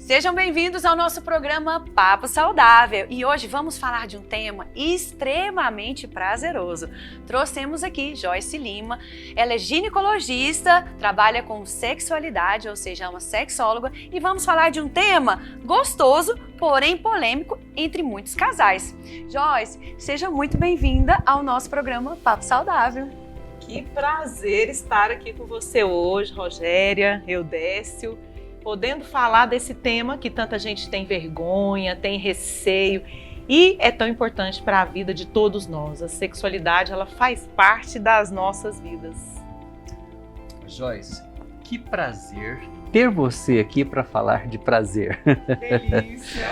Sejam bem-vindos ao nosso programa Papo Saudável e hoje vamos falar de um tema extremamente prazeroso. Trouxemos aqui Joyce Lima, ela é ginecologista, trabalha com sexualidade, ou seja, é uma sexóloga, e vamos falar de um tema gostoso, porém polêmico entre muitos casais. Joyce, seja muito bem-vinda ao nosso programa Papo Saudável. Que prazer estar aqui com você hoje, Rogéria, Eudécio, podendo falar desse tema que tanta gente tem vergonha, tem receio e é tão importante para a vida de todos nós. A sexualidade, ela faz parte das nossas vidas. Joyce, que prazer ter você aqui para falar de prazer. Delícia!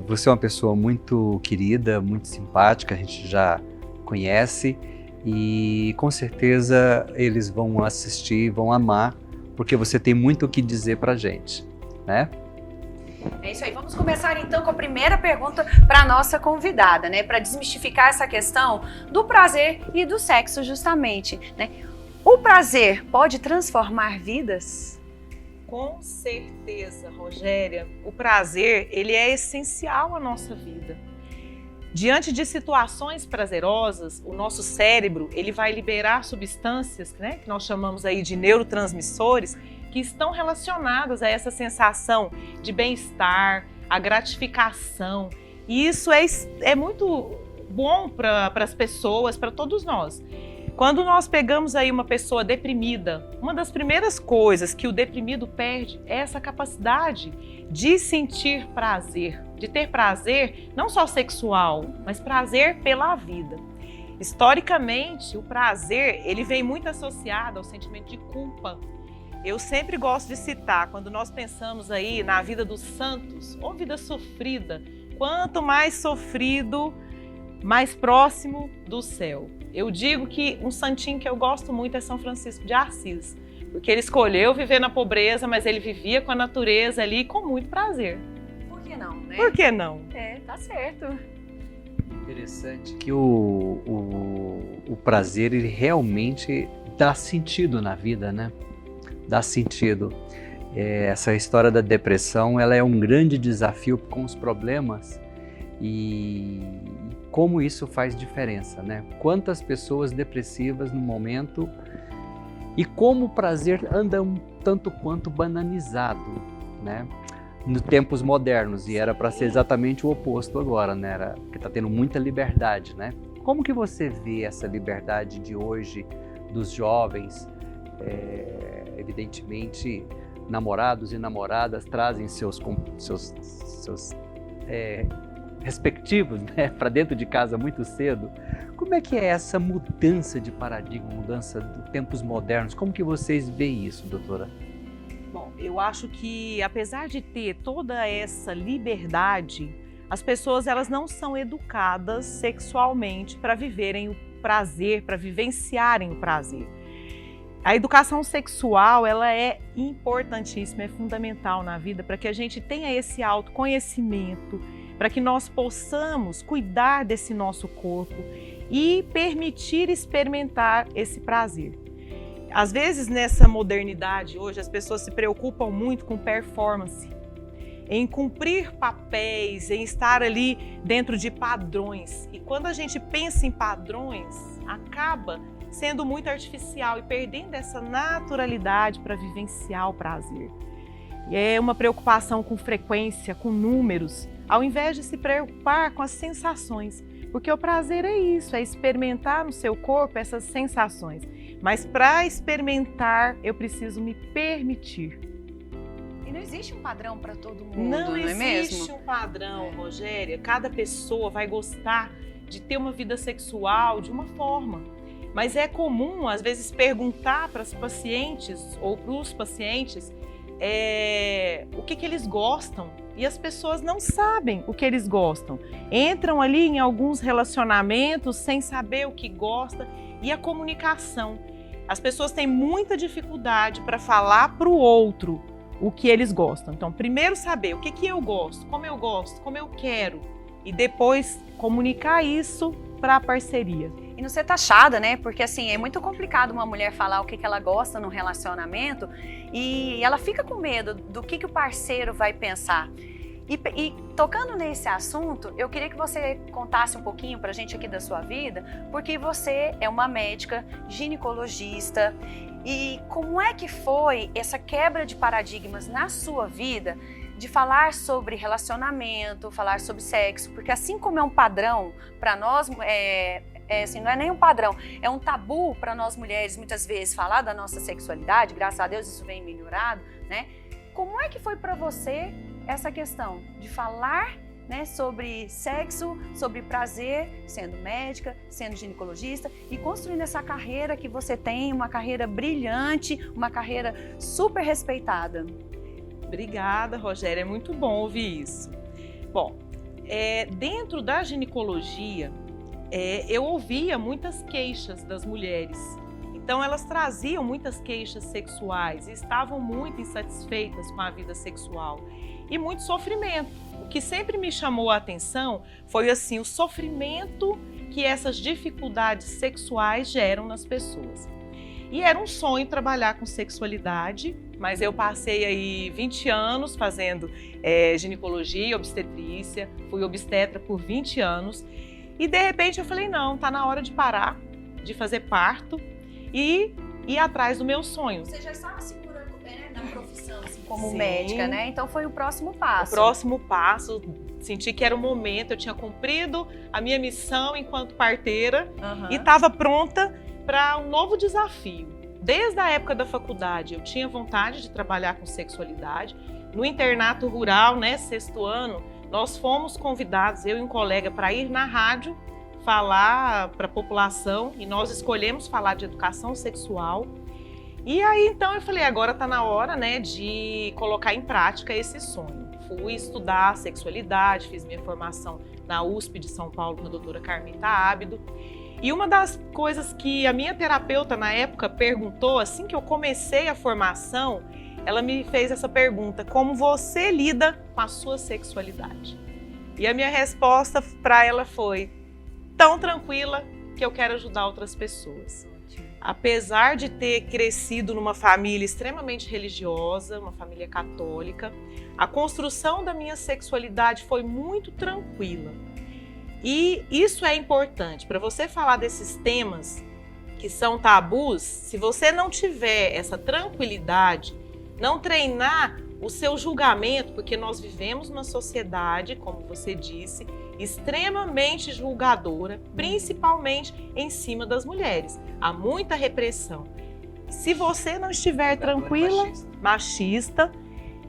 Você é uma pessoa muito querida, muito simpática, a gente já conhece e com certeza eles vão assistir, vão amar, porque você tem muito o que dizer pra gente, né? É isso aí, vamos começar então com a primeira pergunta para a nossa convidada, né? Para desmistificar essa questão do prazer e do sexo justamente, né? O prazer pode transformar vidas? Com certeza, Rogéria, o prazer, ele é essencial à nossa vida. Diante de situações prazerosas, o nosso cérebro ele vai liberar substâncias, né, que nós chamamos aí de neurotransmissores, que estão relacionadas a essa sensação de bem-estar, a gratificação. E isso é muito bom para as pessoas, para todos nós. Quando nós pegamos aí uma pessoa deprimida, uma das primeiras coisas que o deprimido perde é essa capacidade de sentir prazer, de ter prazer não só sexual, mas prazer pela vida. Historicamente, o prazer ele vem muito associado ao sentimento de culpa. Eu sempre gosto de citar, quando nós pensamos aí na vida dos santos, ou vida sofrida, quanto mais sofrido, mais próximo do céu. Eu digo que um santinho que eu gosto muito é São Francisco de Assis, porque ele escolheu viver na pobreza, mas ele vivia com a natureza ali com muito prazer. Por que não, né? Por que não? Tá certo. Interessante que o prazer, ele realmente dá sentido na vida, né? Dá sentido. Essa história da depressão, ela é um grande desafio com os problemas e como isso faz diferença, né? Quantas pessoas depressivas no momento e como o prazer anda um tanto quanto banalizado, né? Nos tempos modernos, e era para ser exatamente o oposto agora, né? Porque está tendo muita liberdade, né? Como que você vê essa liberdade de hoje dos jovens? Evidentemente, namorados e namoradas trazem seus respectivos, né, para dentro de casa muito cedo. Como é que é essa mudança de paradigma, mudança de tempos modernos? Como que vocês veem isso, doutora? Bom, eu acho que apesar de ter toda essa liberdade, as pessoas elas não são educadas sexualmente para viverem o prazer, para vivenciarem o prazer. A educação sexual ela é importantíssima, é fundamental na vida para que a gente tenha esse autoconhecimento, para que nós possamos cuidar desse nosso corpo e permitir experimentar esse prazer. Às vezes, nessa modernidade hoje, as pessoas se preocupam muito com performance, em cumprir papéis, em estar ali dentro de padrões. E quando a gente pensa em padrões, acaba sendo muito artificial e perdendo essa naturalidade para vivenciar o prazer. E é uma preocupação com frequência, com números, ao invés de se preocupar com as sensações. Porque o prazer é isso, é experimentar no seu corpo essas sensações. Mas para experimentar, eu preciso me permitir. E não existe um padrão para todo mundo, Não é existe mesmo? um padrão, Rogéria. Cada pessoa vai gostar de ter uma vida sexual de uma forma. Mas é comum, às vezes, perguntar para as pacientes ou para os pacientes o que eles gostam. e as pessoas não sabem o que eles gostam. Entram ali em alguns relacionamentos sem saber o que gosta, e a comunicação. As pessoas têm muita dificuldade para falar para o outro o que eles gostam. Então, primeiro saber o que eu gosto, como eu quero, e depois comunicar isso para a parceria. E não ser taxada, né? Porque assim, é muito complicado uma mulher falar o que ela gosta num relacionamento e ela fica com medo do que o parceiro vai pensar. E tocando nesse assunto, eu queria que você contasse um pouquinho pra gente aqui da sua vida, porque você é uma médica ginecologista. E como é que foi essa quebra de paradigmas na sua vida de falar sobre relacionamento, falar sobre sexo? Porque assim como é um padrão para nós, assim, não é nem um padrão, é um tabu para nós mulheres muitas vezes falar da nossa sexualidade. Graças a Deus isso vem melhorado, né? Como é que foi para você essa questão de falar, né, sobre sexo, sobre prazer, sendo médica, sendo ginecologista e construindo essa carreira que você tem, uma carreira brilhante, uma carreira super respeitada? Obrigada, Rogéria, é muito bom ouvir isso. Bom, dentro da ginecologia, eu ouvia muitas queixas das mulheres. Então, elas traziam muitas queixas sexuais e estavam muito insatisfeitas com a vida sexual e muito sofrimento. O que sempre me chamou a atenção foi assim, o sofrimento que essas dificuldades sexuais geram nas pessoas. E era um sonho trabalhar com sexualidade, mas eu passei aí 20 anos fazendo ginecologia e obstetrícia, fui obstetra por 20 anos e de repente eu falei, não, tá na hora de parar, de fazer parto e ir atrás do meu sonho. Você já estava segura, né, na profissão, assim, como Sim. médica, né? Então foi o próximo passo. O próximo passo, senti que era o momento, eu tinha cumprido a minha missão enquanto parteira e estava pronta para um novo desafio. Desde a época da faculdade, eu tinha vontade de trabalhar com sexualidade. No internato rural, né, 6º ano, nós fomos convidados, eu e um colega, para ir na rádio falar para a população e nós escolhemos falar de educação sexual. E aí então eu falei, agora está na hora, né, de colocar em prática esse sonho. Fui estudar sexualidade, fiz minha formação na USP de São Paulo com a doutora Carmita Ábido. E uma das coisas que a minha terapeuta na época perguntou, assim que eu comecei a formação, ela me fez essa pergunta, como você lida com a sua sexualidade? E a minha resposta para ela foi, tão tranquila que eu quero ajudar outras pessoas. Apesar de ter crescido numa família extremamente religiosa, uma família católica, a construção da minha sexualidade foi muito tranquila. E isso é importante, para você falar desses temas que são tabus, se você não tiver essa tranquilidade, não treinar o seu julgamento, porque nós vivemos numa sociedade, como você disse, extremamente julgadora, principalmente em cima das mulheres. Há muita repressão. Se você não estiver tranquila, machista,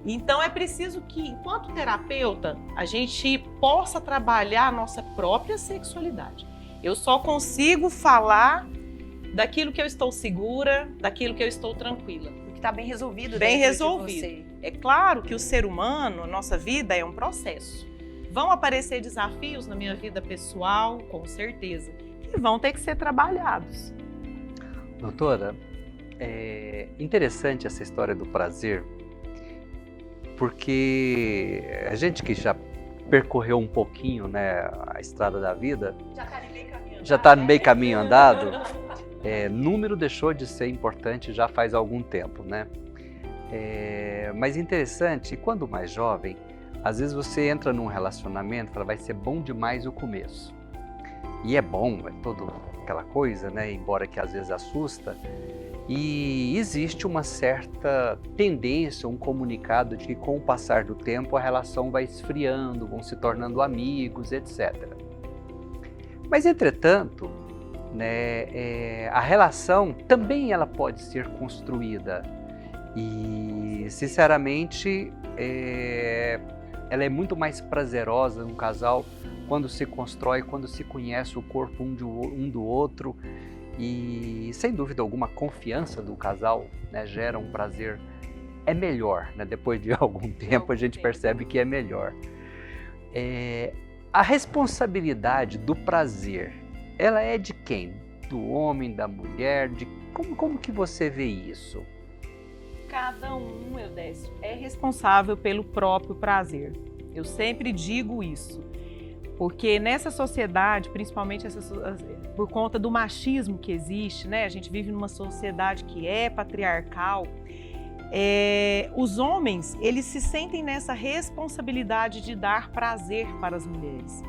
então é preciso que, enquanto terapeuta, a gente possa trabalhar a nossa própria sexualidade. Eu só consigo falar daquilo que eu estou segura, daquilo que eu estou tranquila. Que está bem resolvido. Bem dentro resolvido. De você. É claro que o ser humano, a nossa vida é um processo. Vão aparecer desafios na minha vida pessoal, com certeza, que vão ter que ser trabalhados. Doutora, é interessante essa história do prazer, porque a gente que já percorreu um pouquinho, né, a estrada da vida, já está no meio caminho andado, número deixou de ser importante já faz algum tempo, né? Mas interessante, quando mais jovem, às vezes você entra num relacionamento e fala, vai ser bom demais o começo. E é bom, é toda aquela coisa, né? Embora que às vezes assusta. E existe uma certa tendência, um comunicado de que com o passar do tempo a relação vai esfriando, vão se tornando amigos, etc. Mas entretanto, né, a relação também ela pode ser construída e, sinceramente, ela é muito mais prazerosa num casal quando se constrói, quando se conhece o corpo um do outro e, sem dúvida alguma, a confiança do casal, né, gera um prazer é melhor, né? Depois de algum tempo a gente percebe que é melhor. A responsabilidade do prazer, ela é de quem? Do homem, da mulher? Como que você vê isso? Cada um, Eudécio, é responsável pelo próprio prazer. Eu sempre digo isso. Porque nessa sociedade, principalmente por conta do machismo que existe, né? A gente vive numa sociedade que é patriarcal. Os homens, eles se sentem nessa responsabilidade de dar prazer para as mulheres.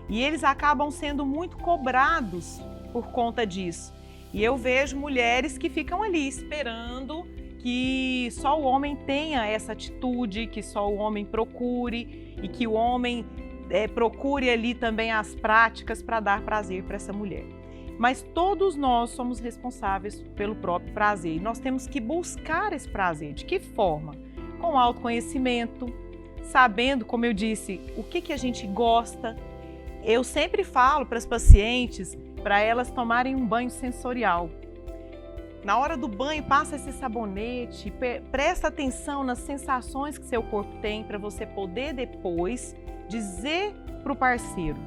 E eles acabam sendo muito cobrados por conta disso. E eu vejo mulheres que ficam ali esperando que só o homem tenha essa atitude, que só o homem procure e que o homem procure ali também as práticas para dar prazer para essa mulher. Mas todos nós somos responsáveis pelo próprio prazer e nós temos que buscar esse prazer. De que forma? Com autoconhecimento, sabendo, como eu disse, o que a gente gosta. Eu sempre falo para as pacientes, para elas tomarem um banho sensorial. Na hora do banho, passa esse sabonete, presta atenção nas sensações que seu corpo tem para você poder depois dizer para o parceiro.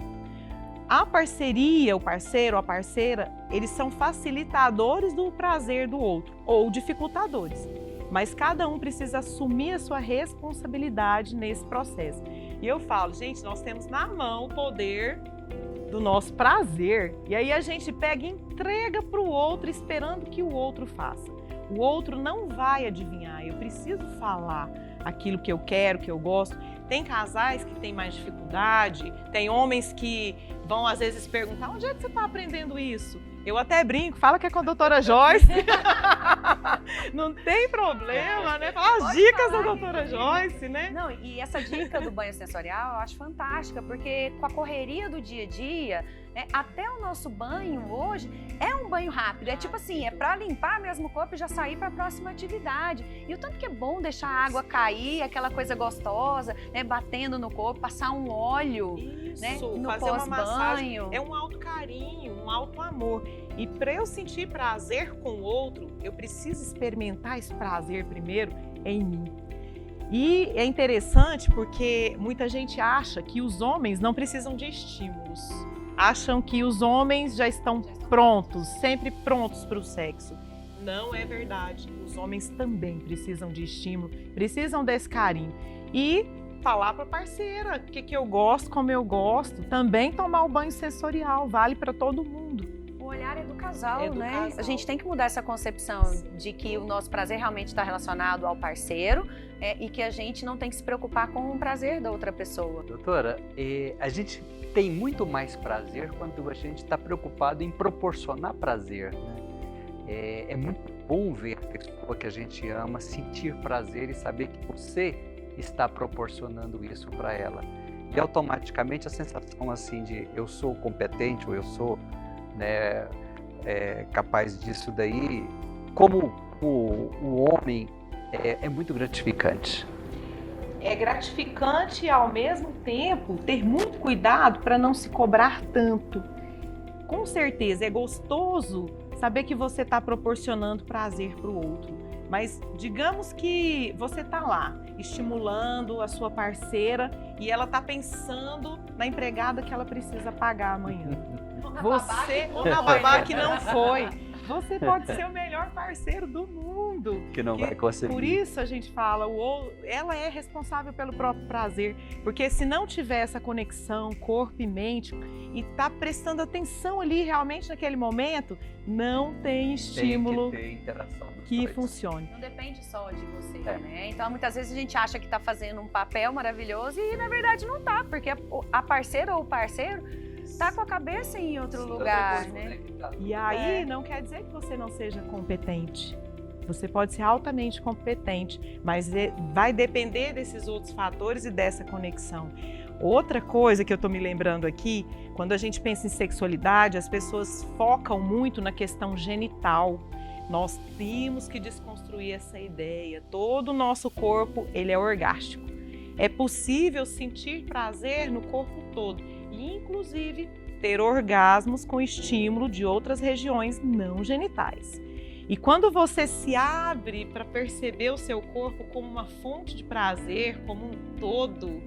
A parceria, o parceiro, a parceira, eles são facilitadores do prazer do outro ou dificultadores. Mas cada um precisa assumir a sua responsabilidade nesse processo. E eu falo, gente, nós temos na mão o poder do nosso prazer. E aí a gente pega e entrega para o outro esperando que o outro faça. O outro não vai adivinhar, eu preciso falar aquilo que eu quero, que eu gosto. Tem casais que têm mais dificuldade, tem homens que vão às vezes perguntar, onde é que você está aprendendo isso? Eu até brinco, fala que é com a doutora Joyce. Não tem problema, né? Fala as dicas da doutora Joyce, né? Não, e essa dica do banho sensorial eu acho fantástica, porque com a correria do dia a dia, até o nosso banho hoje é um banho rápido. É tipo assim, é para limpar mesmo o corpo e já sair para a próxima atividade. E o tanto que é bom deixar a água cair, aquela coisa gostosa, batendo no corpo, passar um óleo, isso, no fazer uma massagem. pós-banho. É um alto carinho, um alto amor. E para eu sentir prazer com o outro, eu preciso experimentar esse prazer primeiro em mim. E é interessante porque muita gente acha que os homens não precisam de estímulos. Acham que os homens já estão prontos, sempre prontos para o sexo. Não é verdade. Os homens também precisam de estímulo, precisam desse carinho. E falar para a parceira o que eu gosto, como eu gosto. Também tomar o banho sensorial, vale para todo mundo. O olhar é do casal, do né? casal. A gente tem que mudar essa concepção de que o nosso prazer realmente está relacionado ao parceiro e que a gente não tem que se preocupar com o prazer da outra pessoa. Doutora, a gente tem muito mais prazer quando a gente está preocupado em proporcionar prazer, né? É muito bom ver a pessoa que a gente ama sentir prazer e saber que você está proporcionando isso para ela. E automaticamente a sensação assim de eu sou competente ou eu sou capaz disso daí, como o homem, é muito gratificante. É gratificante e ao mesmo tempo ter muito cuidado para não se cobrar tanto. Com certeza é gostoso saber que você está proporcionando prazer para o outro. Mas digamos que você está lá estimulando a sua parceira e ela está pensando na empregada que ela precisa pagar amanhã. Você, ou na babá que não foi. Você pode ser o melhor parceiro do mundo. Que não vai conseguir. Por isso a gente fala, ela é responsável pelo próprio prazer. Porque se não tiver essa conexão corpo e mente e tá prestando atenção ali realmente naquele momento, não tem estímulo tem que ter interação dos que dois. funcione. Não depende só de você, né? Então, muitas vezes a gente acha que está fazendo um papel maravilhoso e, na verdade, não tá, porque a parceira ou o parceiro tá com a cabeça em outro lugar, né? E aí não quer dizer que você não seja competente. Você pode ser altamente competente, mas vai depender desses outros fatores e dessa conexão. Outra coisa que eu tô me lembrando aqui, quando a gente pensa em sexualidade, as pessoas focam muito na questão genital. Nós temos que desconstruir essa ideia. Todo o nosso corpo, ele é orgástico. É possível sentir prazer no corpo todo e, inclusive, ter orgasmos com estímulo de outras regiões não genitais. E quando você se abre para perceber o seu corpo como uma fonte de prazer, como um todo,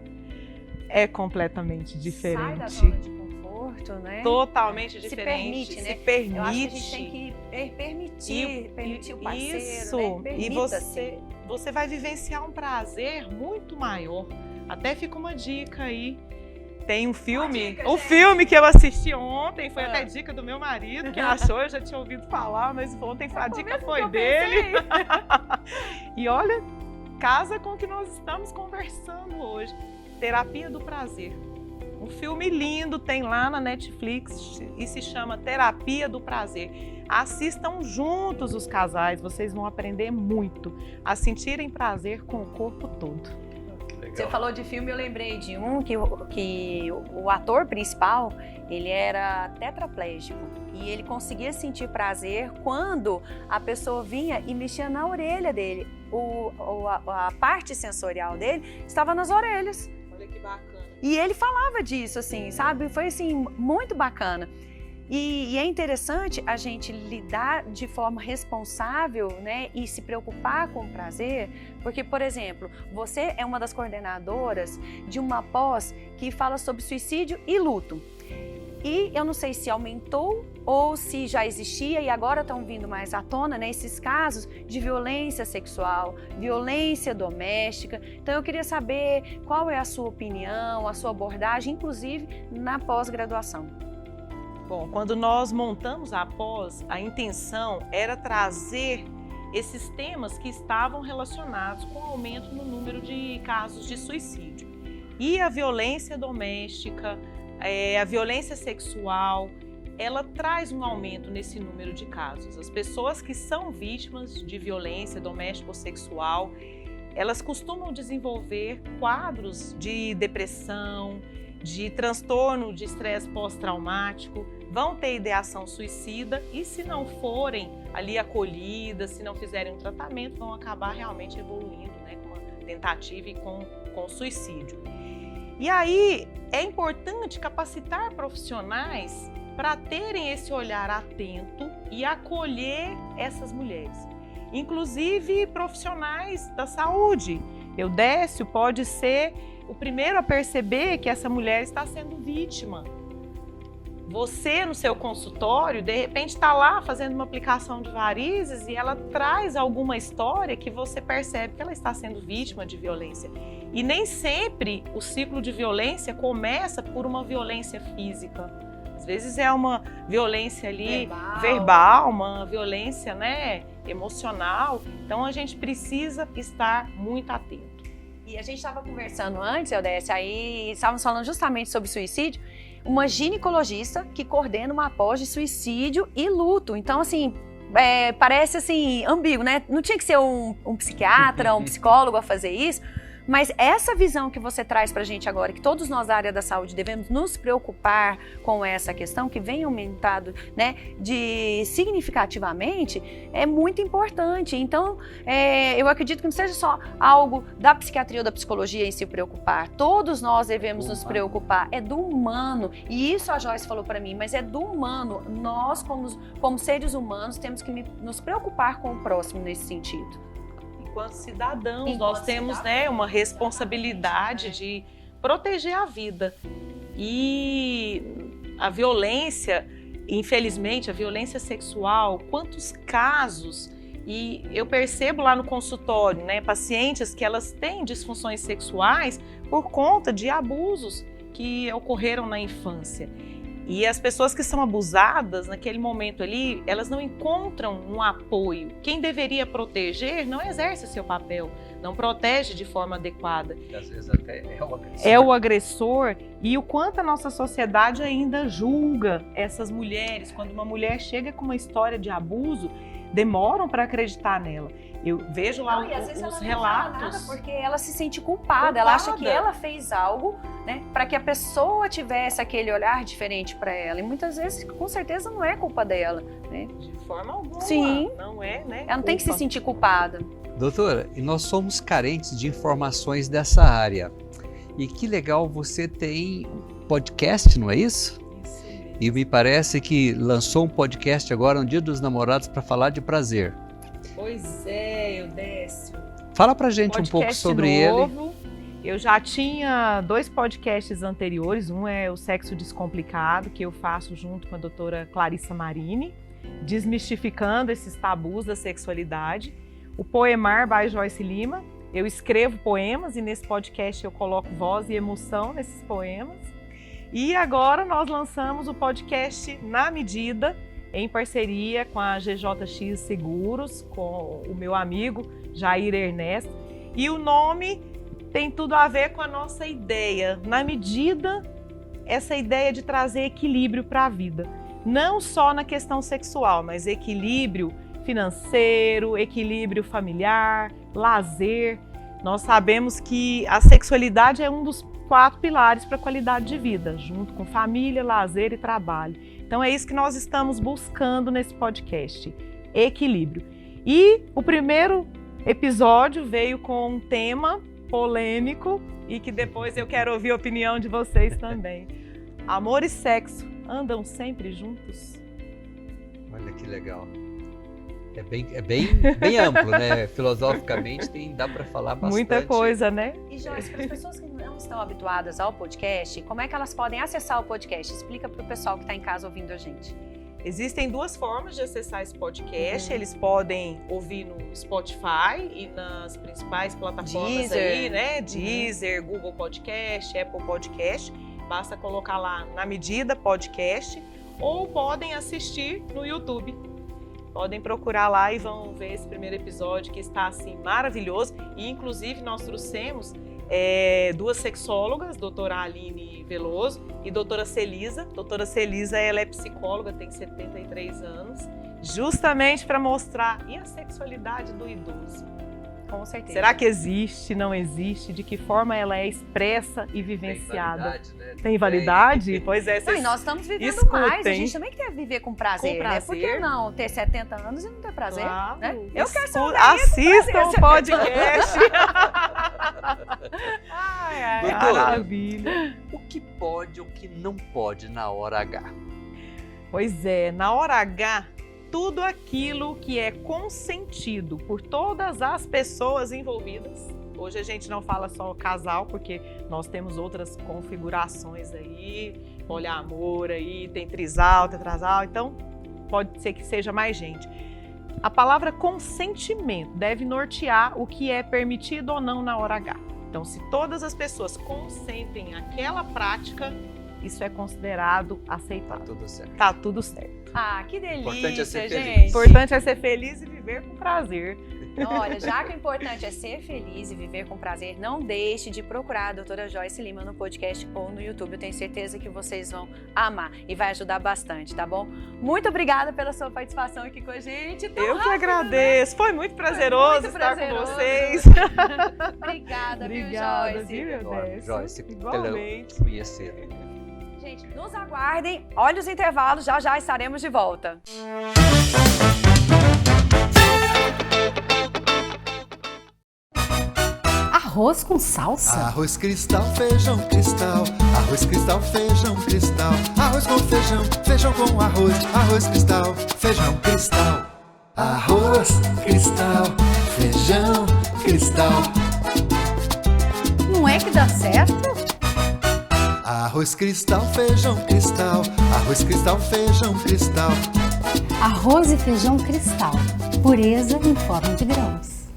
é completamente diferente. Sai da zona de conforto, né? Totalmente Se diferente. permite, né? Se permite. Eu acho que a gente tem que permitir o parceiro, isso. né? E você vai vivenciar um prazer muito maior. Até fica uma dica aí. Tem um filme, filme que eu assisti ontem, foi até dica do meu marido, que achou, eu já tinha ouvido falar, mas ontem a dica foi dele. E olha, casa com o que nós estamos conversando hoje. Terapia do Prazer. Um filme lindo, tem lá na Netflix e se chama Terapia do Prazer. Assistam juntos os casais, vocês vão aprender muito a sentirem prazer com o corpo todo. Você falou de filme, eu lembrei de um que o ator principal, ele era tetraplégico e ele conseguia sentir prazer quando a pessoa vinha e mexia na orelha dele. A parte sensorial dele estava nas orelhas. Olha que bacana. E ele falava disso, assim, sabe? Foi, assim, muito bacana. E é interessante a gente lidar de forma responsável, né, e se preocupar com o prazer, porque, por exemplo, você é uma das coordenadoras de uma pós que fala sobre suicídio e luto. E eu não sei se aumentou ou se já existia e agora estão vindo mais à tona, né, esses casos de violência sexual, violência doméstica. Então eu queria saber qual é a sua opinião, a sua abordagem, inclusive na pós-graduação. Bom, quando nós montamos a pós, a intenção era trazer esses temas que estavam relacionados com o aumento no número de casos de suicídio. E a violência doméstica, a violência sexual, ela traz um aumento nesse número de casos. As pessoas que são vítimas de violência doméstica ou sexual, elas costumam desenvolver quadros de depressão, de transtorno de estresse pós-traumático, vão ter ideação suicida e se não forem ali acolhidas, se não fizerem um tratamento, vão acabar realmente evoluindo, né, com uma tentativa e com suicídio. E aí é importante capacitar profissionais para terem esse olhar atento e acolher essas mulheres. Inclusive profissionais da saúde. Eudécio pode ser o primeiro a perceber que essa mulher está sendo vítima. Você, no seu consultório, de repente está lá fazendo uma aplicação de varizes e ela traz alguma história que você percebe que ela está sendo vítima de violência. E nem sempre o ciclo de violência começa por uma violência física. Às vezes é uma violência ali verbal, uma violência, né, emocional. Então a gente precisa estar muito atento. E a gente estava conversando antes, Eudécia, aí estávamos falando justamente sobre suicídio, uma ginecologista que coordena uma pós de suicídio e luto. Então, assim, parece assim, ambíguo, né? Não tinha que ser um psiquiatra, um psicólogo a fazer isso, mas essa visão que você traz pra gente agora, que todos nós da área da saúde devemos nos preocupar com essa questão, que vem aumentado, né, significativamente, é muito importante. Então, eu acredito que não seja só algo da psiquiatria ou da psicologia em se preocupar. Todos nós devemos nos preocupar. É do humano. E isso a Joyce falou pra mim, mas é do humano. Nós, como seres humanos, temos que nos preocupar com o próximo nesse sentido. Enquanto cidadãos, nós temos, né, uma responsabilidade de proteger a vida. E a violência, infelizmente, a violência sexual, quantos casos, e eu percebo lá no consultório, né, pacientes que elas têm disfunções sexuais por conta de abusos que ocorreram na infância. E as pessoas que são abusadas naquele momento ali, elas não encontram um apoio. Quem deveria proteger não exerce seu papel, não protege de forma adequada. E às vezes até é o agressor. É o agressor, e o quanto a nossa sociedade ainda julga essas mulheres. Quando uma mulher chega com uma história de abuso, demoram para acreditar nela. Eu vejo lá os relatos. Nada porque ela se sente culpada, ela acha que ela fez algo, né, para que a pessoa tivesse aquele olhar diferente para ela. E muitas vezes, com certeza, não é culpa dela, né? De forma alguma. Sim. Não é, né? Ela não tem que se sentir culpada. Doutora, e nós somos carentes de informações dessa área. E que legal, você tem podcast, não é isso? Isso mesmo. E me parece que lançou um podcast agora no Dia dos Namorados para falar de prazer. Pois é, Eudécio. Fala pra gente um pouco sobre novo. Ele. Eu já tinha 2 podcasts anteriores. Um é o Sexo Descomplicado, que eu faço junto com a doutora Clarissa Marini, desmistificando esses tabus da sexualidade. O Poemar by Joyce Lima. Eu escrevo poemas e nesse podcast eu coloco voz e emoção nesses poemas. E agora nós lançamos o podcast Na Medida, em parceria com a GJX Seguros, com o meu amigo Jair Ernesto. E o nome tem tudo a ver com a nossa ideia. Na medida, essa ideia de trazer equilíbrio para a vida. Não só na questão sexual, mas equilíbrio financeiro, equilíbrio familiar, lazer. Nós sabemos que a sexualidade é um dos 4 pilares para a qualidade de vida, junto com família, lazer e trabalho. Então é isso que nós estamos buscando nesse podcast, equilíbrio. E o primeiro episódio veio com um tema polêmico e que depois eu quero ouvir a opinião de vocês também. Amor e sexo andam sempre juntos? Olha que legal. É bem amplo, né? Filosoficamente dá para falar bastante. Muita coisa, né? E Joyce, para as pessoas que não estão habituadas ao podcast, como é que elas podem acessar o podcast? Explica para o pessoal que está em casa ouvindo a gente. Existem 2 formas de acessar esse podcast. Eles podem ouvir no Spotify e nas principais plataformas aí, né? Deezer, Google Podcast, Apple Podcast. Basta colocar lá Na Medida Podcast. Ou podem assistir no YouTube. Podem procurar lá e vão ver esse primeiro episódio que está assim maravilhoso. E inclusive nós trouxemos 2 sexólogas, doutora Aline Veloso e doutora Celisa. Doutora Celisa, ela é psicóloga, tem 73 anos, justamente para mostrar e a sexualidade do idoso. Com certeza. Será que existe, não existe? De que forma ela é expressa e vivenciada? Tem validade, né? Tem validade? Pois é. Não, e nós estamos vivendo escutem. mais, a gente também quer viver com prazer, né? Por que não ter 70 anos e não ter prazer? Claro. Né? Eu quero ser Assistam o podcast. Doutora, maravilha. O que pode, o que não pode na hora H? Pois é, na hora H, tudo aquilo que é consentido por todas as pessoas envolvidas. Hoje a gente não fala só casal, porque nós temos outras configurações aí, poliamor aí, tem trisal, tetrasal, então pode ser que seja mais gente. A palavra consentimento deve nortear o que é permitido ou não na hora H. Então, se todas as pessoas consentem aquela prática, isso é considerado aceitável. Tá tudo certo. Tá tudo certo. Ah, que delícia, Importante é ser gente. feliz. O importante é ser feliz e viver com prazer. Olha, já que o importante é ser feliz e viver com prazer, não deixe de procurar a doutora Joyce Lima no podcast ou no YouTube. Eu tenho certeza que vocês vão amar e vai ajudar bastante, tá bom? Muito obrigada pela sua participação aqui com a gente. Eu que agradeço. Foi muito prazeroso estar com vocês. Obrigada, Obrigada, viu, Joyce? viu, Eudécio? Joyce, igualmente. Conhecer. Gente, nos aguardem. Olha os intervalos, já já estaremos de volta. Arroz com salsa? Arroz cristal, feijão cristal. Arroz cristal, feijão cristal. Arroz com feijão, feijão com arroz. Arroz cristal, feijão cristal. Arroz cristal, feijão cristal. Não é que dá certo? Arroz cristal, feijão cristal. Arroz cristal, feijão cristal. Arroz e feijão cristal. Pureza em forma de grãos.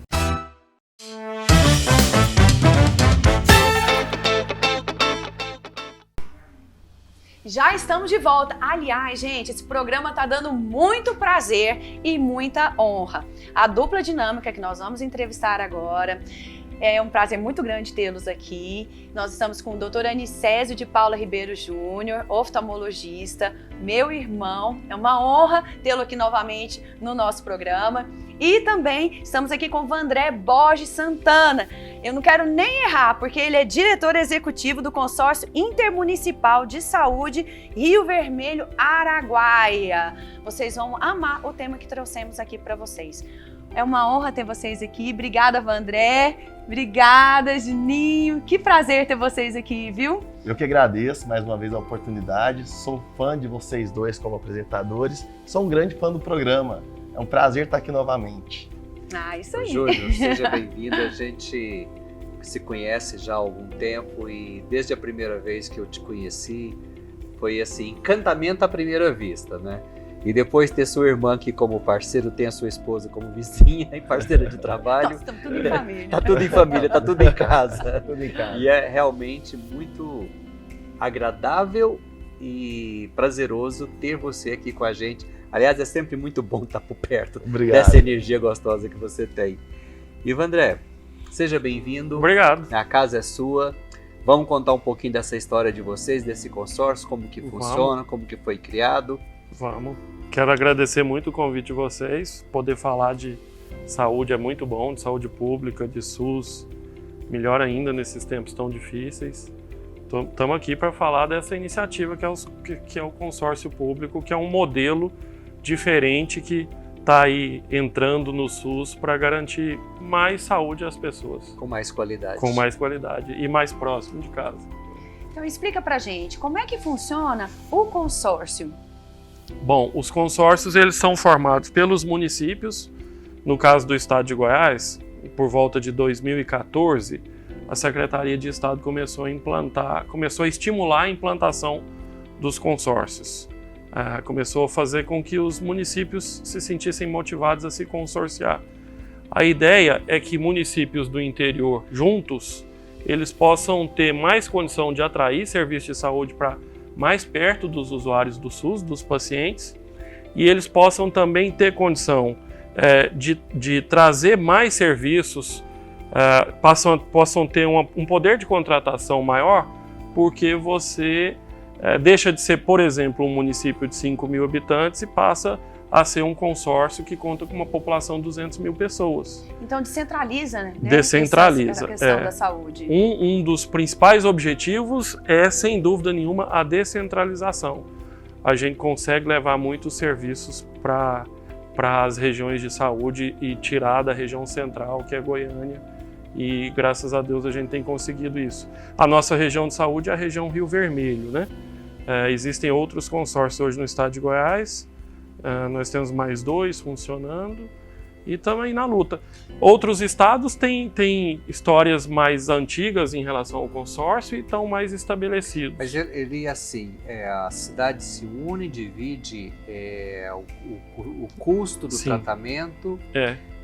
Já estamos de volta. Aliás, gente, esse programa tá dando muito prazer e muita honra. A dupla dinâmica que nós vamos entrevistar agora, é um prazer muito grande tê-los aqui. Nós estamos com o Dr. Anicésio de Paula Ribeiro Júnior, oftalmologista, meu irmão. É uma honra tê-lo aqui novamente no nosso programa. E também estamos aqui com o Vandré Borges Santana. Eu não quero nem errar, porque ele é diretor executivo do Consórcio Intermunicipal de Saúde Rio Vermelho Araguaia. Vocês vão amar o tema que trouxemos aqui para vocês. É uma honra ter vocês aqui. Obrigada, Vandré. Obrigada, Juninho. Que prazer ter vocês aqui, viu? Eu que agradeço mais uma vez a oportunidade. Sou fã de vocês dois como apresentadores. Sou um grande fã do programa. É um prazer estar aqui novamente. Ah, isso aí. Júnior, seja bem-vindo. A gente se conhece já há algum tempo e desde a primeira vez que eu te conheci, foi assim, encantamento à primeira vista, né? E depois ter sua irmã aqui como parceiro, tem a sua esposa como vizinha e parceira de trabalho. Nossa, estamos tudo em família. Tá tudo em família, tá tudo em casa. Tudo em casa. E é realmente muito agradável e prazeroso ter você aqui com a gente. Aliás, é sempre muito bom estar por perto Obrigado. dessa energia gostosa que você tem. E Vandré, seja bem-vindo. Obrigado. A casa é sua. Vamos contar um pouquinho dessa história de vocês, desse consórcio, como que funciona, como que foi criado. Vamos. Quero agradecer muito o convite de vocês. Poder falar de saúde é muito bom, de saúde pública, de SUS. Melhor ainda nesses tempos tão difíceis. Estamos aqui para falar dessa iniciativa que é o consórcio público, que é um modelo diferente que está aí entrando no SUS para garantir mais saúde às pessoas. Com mais qualidade. Com mais qualidade e mais próximo de casa. Então explica pra gente, como é que funciona o consórcio? Bom, os consórcios eles são formados pelos municípios. No caso do estado de Goiás, por volta de 2014, a Secretaria de Estado começou a estimular a implantação dos consórcios. Começou a fazer com que os municípios se sentissem motivados a se consorciar. A ideia é que municípios do interior juntos, eles possam ter mais condição de atrair serviços de saúde para mais perto dos usuários do SUS, dos pacientes, e eles possam também ter condição de trazer mais serviços, possam ter um poder de contratação maior, porque você deixa de ser, por exemplo, um município de 5 mil habitantes e passa a ser um consórcio que conta com uma população de 200 mil pessoas. Então descentraliza, né? Descentraliza. A questão da saúde. Um dos principais objetivos é, sem dúvida nenhuma, a descentralização. A gente consegue levar muitos serviços para as regiões de saúde e tirar da região central, que é Goiânia, e graças a Deus a gente tem conseguido isso. A nossa região de saúde é a região Rio Vermelho, né? Existem outros consórcios hoje no estado de Goiás. Nós temos mais 2 funcionando e estamos aí na luta. Outros estados têm histórias mais antigas em relação ao consórcio e estão mais estabelecidos. Mas ele assim, a cidade se une, divide o custo do Sim. tratamento,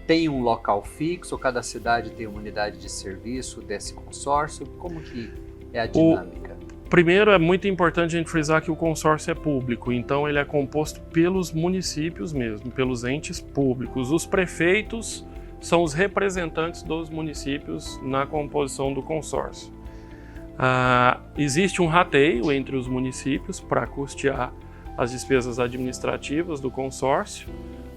tem um local fixo, cada cidade tem uma unidade de serviço desse consórcio. Como que é a dinâmica? Primeiro, é muito importante a gente frisar que o consórcio é público, então ele é composto pelos municípios mesmo, pelos entes públicos. Os prefeitos são os representantes dos municípios na composição do consórcio. Existe um rateio entre os municípios para custear as despesas administrativas do consórcio,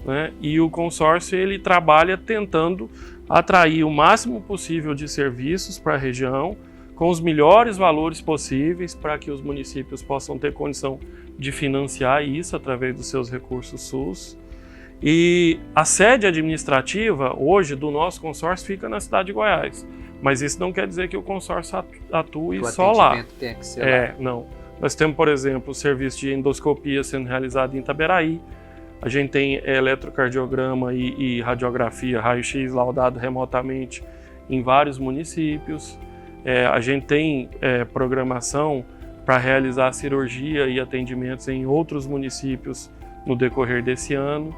né? E o consórcio ele trabalha tentando atrair o máximo possível de serviços para a região, com os melhores valores possíveis para que os municípios possam ter condição de financiar isso através dos seus recursos SUS. E a sede administrativa hoje do nosso consórcio fica na cidade de Goiás, mas isso não quer dizer que o consórcio atue só lá. O atendimento tem que ser lá. Não. Nós temos, por exemplo, o serviço de endoscopia sendo realizado em Itaberaí. A gente tem eletrocardiograma e radiografia, raio-x laudado remotamente em vários municípios. A gente tem programação para realizar cirurgia e atendimentos em outros municípios no decorrer desse ano,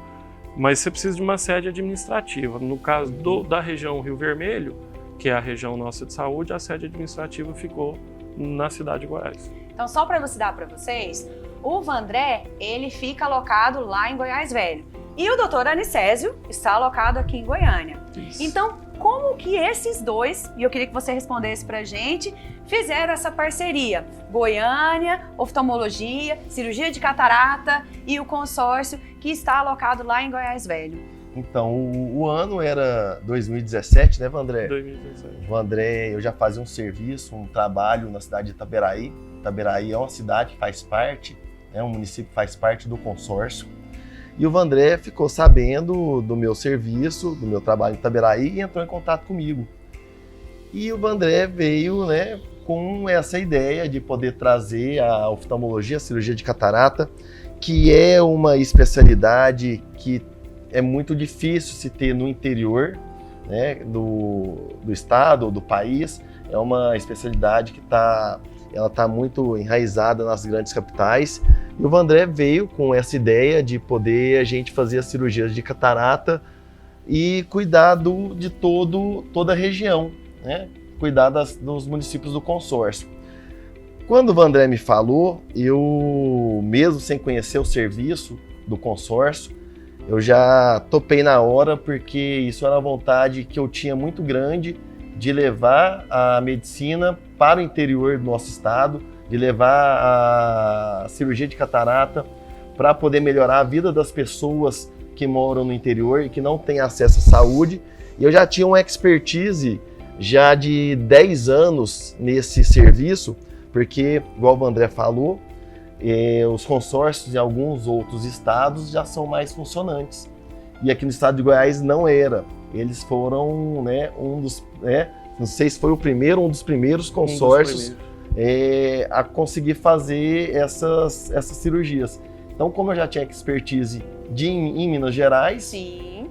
mas você precisa de uma sede administrativa. No caso da região Rio Vermelho, que é a região nossa de saúde, a sede administrativa ficou na cidade de Goiás. Então, só para elucidar para vocês, o Vandré, ele fica alocado lá em Goiás Velho. E o doutor Anicésio está alocado aqui em Goiânia. Isso. Então, como que esses dois, e eu queria que você respondesse pra gente, fizeram essa parceria? Goiânia, oftalmologia, cirurgia de catarata e o consórcio que está alocado lá em Goiás Velho. Então, o ano era 2017, né, Vandré? 2017. Vandré, eu já fazia um serviço, um trabalho na cidade de Itaberaí. Itaberaí é uma cidade que faz parte, um município que faz parte do consórcio. E o Vandré ficou sabendo do meu serviço, do meu trabalho em Itaberaí e entrou em contato comigo. E o Vandré veio, né, com essa ideia de poder trazer a oftalmologia, a cirurgia de catarata, que é uma especialidade que é muito difícil se ter no interior, né, do estado ou do país. É uma especialidade que ela tá muito enraizada nas grandes capitais. E o Vandré veio com essa ideia de poder a gente fazer as cirurgias de catarata e cuidar de toda a região, né? Cuidar dos municípios do consórcio. Quando o Vandré me falou, eu, mesmo sem conhecer o serviço do consórcio, eu já topei na hora, porque isso era uma vontade que eu tinha muito grande de levar a medicina para o interior do nosso estado, de levar a cirurgia de catarata para poder melhorar a vida das pessoas que moram no interior e que não têm acesso à saúde. E eu já tinha uma expertise já de 10 anos nesse serviço, porque, igual o André falou, os consórcios em alguns outros estados já são mais funcionantes. E aqui no estado de Goiás não era. Eles foram, né, não sei se foi o primeiro, um dos primeiros consórcios a conseguir fazer essas cirurgias. Então, como eu já tinha expertise em Minas Gerais, Sim,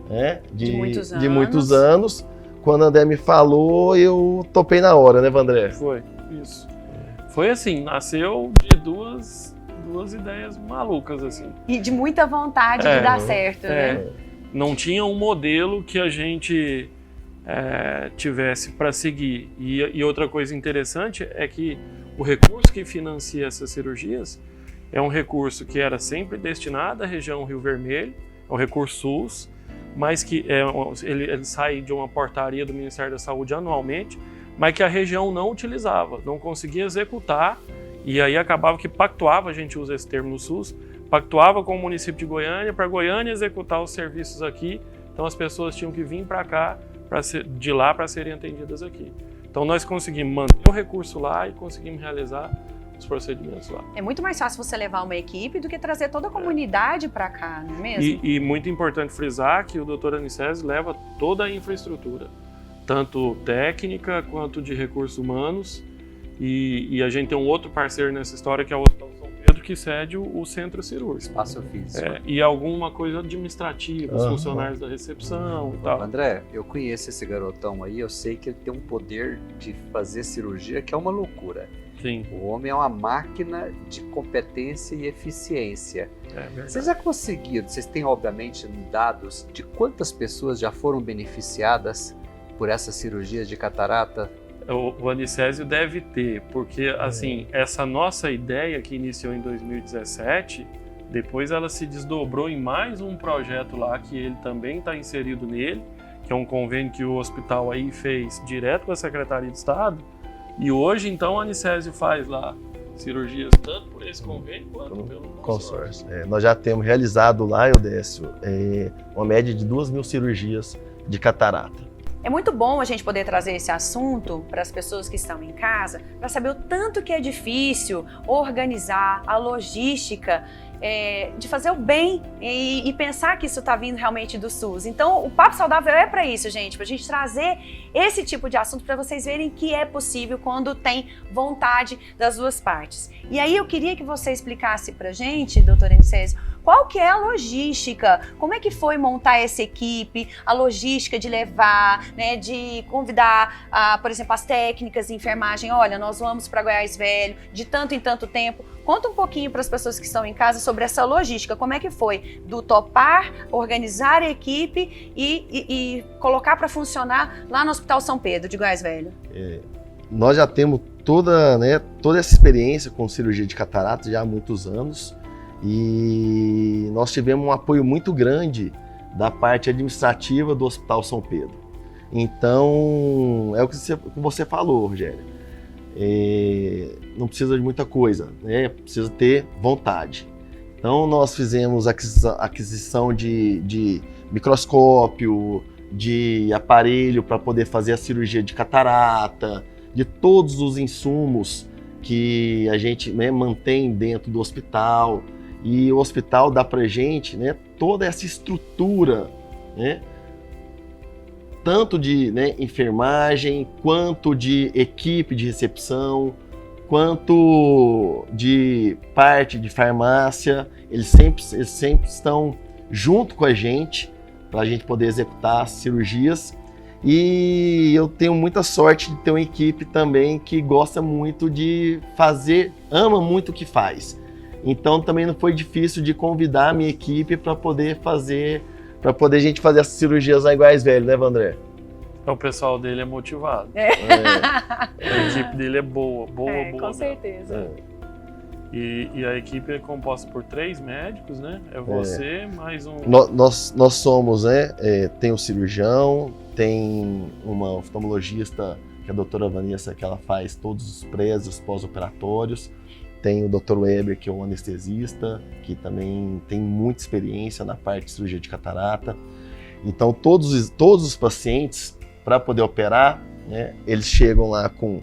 de muitos anos, quando o André me falou, eu topei na hora, né, Vandré? Foi, isso. Foi assim, nasceu de duas ideias malucas, assim. E de muita vontade de dar certo, né? Não tinha um modelo que a gente tivesse para seguir. E outra coisa interessante é que o recurso que financia essas cirurgias é um recurso que era sempre destinado à região Rio Vermelho, é um recurso SUS, mas que ele sai de uma portaria do Ministério da Saúde anualmente, mas que a região não utilizava, não conseguia executar, e aí acabava que pactuava, a gente usa esse termo no SUS, pactuava com o município de Goiânia, para Goiânia executar os serviços aqui, então as pessoas tinham que vir para cá, de lá para serem atendidas aqui. Então nós conseguimos manter o recurso lá e conseguimos realizar os procedimentos lá. É muito mais fácil você levar uma equipe do que trazer toda a comunidade para cá, não é mesmo? E muito importante frisar que o Dr. Anicésio leva toda a infraestrutura, tanto técnica quanto de recursos humanos, e a gente tem um outro parceiro nessa história que é o Hospital São Pedro, que cede o centro cirúrgico. Espaço físico. E alguma coisa administrativa, os funcionários da recepção e tal. André, eu conheço esse garotão aí, eu sei que ele tem um poder de fazer cirurgia que é uma loucura. Sim. O homem é uma máquina de competência e eficiência. Vocês já conseguiram, vocês têm obviamente dados de quantas pessoas já foram beneficiadas por essas cirurgias de catarata? O Anicésio deve ter, porque assim, essa nossa ideia que iniciou em 2017, depois ela se desdobrou em mais um projeto lá que ele também está inserido nele, que é um convênio que o hospital aí fez direto com a Secretaria de Estado, e hoje então o Anicésio faz lá cirurgias tanto por esse convênio quanto pelo consórcio. Nós já temos realizado lá, Eudécio, uma média de 2.000 cirurgias de catarata. É muito bom a gente poder trazer esse assunto para as pessoas que estão em casa, para saber o tanto que é difícil organizar a logística de fazer o bem e pensar que isso está vindo realmente do SUS. Então, o Papo Saudável é para isso, gente, para a gente trazer esse tipo de assunto para vocês verem que é possível quando tem vontade das duas partes. E aí eu queria que você explicasse para a gente, doutora Anicésio, qual que é a logística? Como é que foi montar essa equipe? A logística de levar, né, de convidar, por exemplo, as técnicas de enfermagem. Olha, nós vamos para Goiás Velho de tanto em tanto tempo. Conta um pouquinho para as pessoas que estão em casa sobre essa logística. Como é que foi do topar, organizar a equipe e colocar para funcionar lá no Hospital São Pedro de Goiás Velho? Nós já temos toda essa experiência com cirurgia de catarata já há muitos anos. E nós tivemos um apoio muito grande da parte administrativa do Hospital São Pedro. Então, é o que você falou, Rogério. Não precisa de muita coisa, né? Precisa ter vontade. Então, nós fizemos aquisição de microscópio, de aparelho para poder fazer a cirurgia de catarata, de todos os insumos que a gente, né, mantém dentro do hospital. E o hospital dá pra gente, né, toda essa estrutura, né, tanto de, né, enfermagem, quanto de equipe de recepção, quanto de parte de farmácia. Eles sempre estão junto com a gente para a gente poder executar as cirurgias. E eu tenho muita sorte de ter uma equipe também que gosta muito de fazer, ama muito o que faz. Então também não foi difícil de convidar a minha equipe para poder a gente fazer essas cirurgias lá em Goiás Velho, né, Vandré? O pessoal dele é motivado. A equipe dele é boa. Com certeza. E a equipe é composta por 3 médicos, né? É você, mais um... Nós somos, né? Tem um cirurgião, tem uma oftalmologista, que é a doutora Vanessa, que ela faz todos os prés, os pós-operatórios. Tem o Dr. Weber, que é um anestesista, que também tem muita experiência na parte de cirurgia de catarata. Então, todos os pacientes, para poder operar, né, eles chegam lá com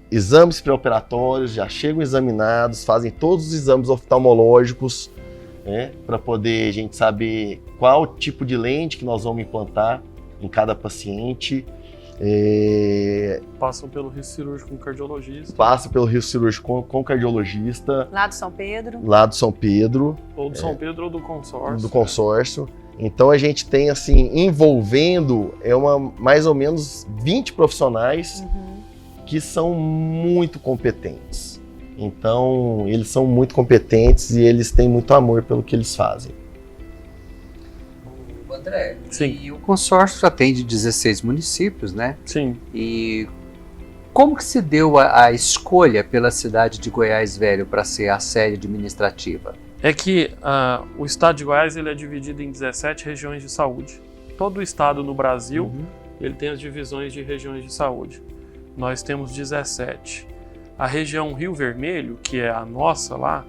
exames pré-operatórios, já chegam examinados, fazem todos os exames oftalmológicos, né, para poder a gente saber qual tipo de lente que nós vamos implantar em cada paciente. Passam pelo risco cirúrgico com cardiologista. Passa pelo risco cirúrgico com cardiologista. Lá do São Pedro. Ou do São Pedro ou do consórcio. Do consórcio. Então a gente tem, assim, envolvendo mais ou menos 20 profissionais que são muito competentes. Então, eles são muito competentes e eles têm muito amor pelo que eles fazem. André, Sim. E o consórcio atende 16 municípios, né? Sim. E como que se deu a escolha pela cidade de Goiás Velho para ser a sede administrativa? É que o estado de Goiás ele é dividido em 17 regiões de saúde. Todo o estado no Brasil ele tem as divisões de regiões de saúde. Nós temos 17. A região Rio Vermelho, que é a nossa lá,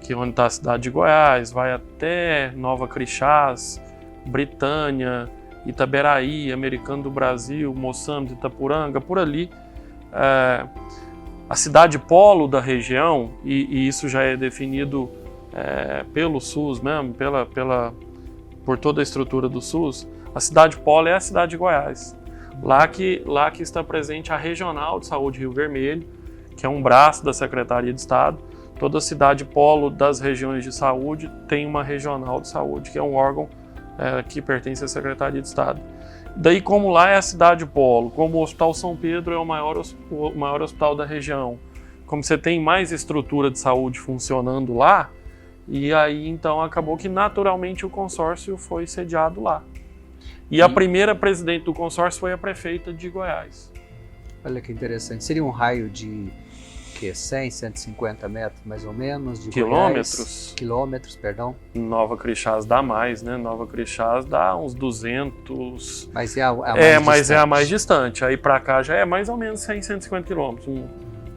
que é onde está a cidade de Goiás, vai até Nova Crixás, Britânia, Itaberaí, Americano do Brasil, Moçambique, Itapuranga, por ali. A cidade polo da região, e isso já é definido pelo SUS mesmo, por toda a estrutura do SUS, a cidade polo é a cidade de Goiás. Lá que está presente a Regional de Saúde Rio Vermelho, que é um braço da Secretaria de Estado. Toda cidade polo das regiões de saúde tem uma Regional de Saúde, que é um órgão que pertence à Secretaria de Estado. Daí, como lá é a cidade polo, como o Hospital São Pedro é o maior hospital da região, como você tem mais estrutura de saúde funcionando lá, e aí então acabou que naturalmente o consórcio foi sediado lá. E a primeira presidente do consórcio foi a prefeita de Goiás. Olha que interessante. Seria um raio de 100, 150 metros mais ou menos de quilômetros? Goiás. Quilômetros, perdão. Nova Crixás dá mais, né? Nova Crixás dá uns 200... Mas é a mais distante. Mas é a mais distante. Aí pra cá já é mais ou menos 100, 150 quilômetros.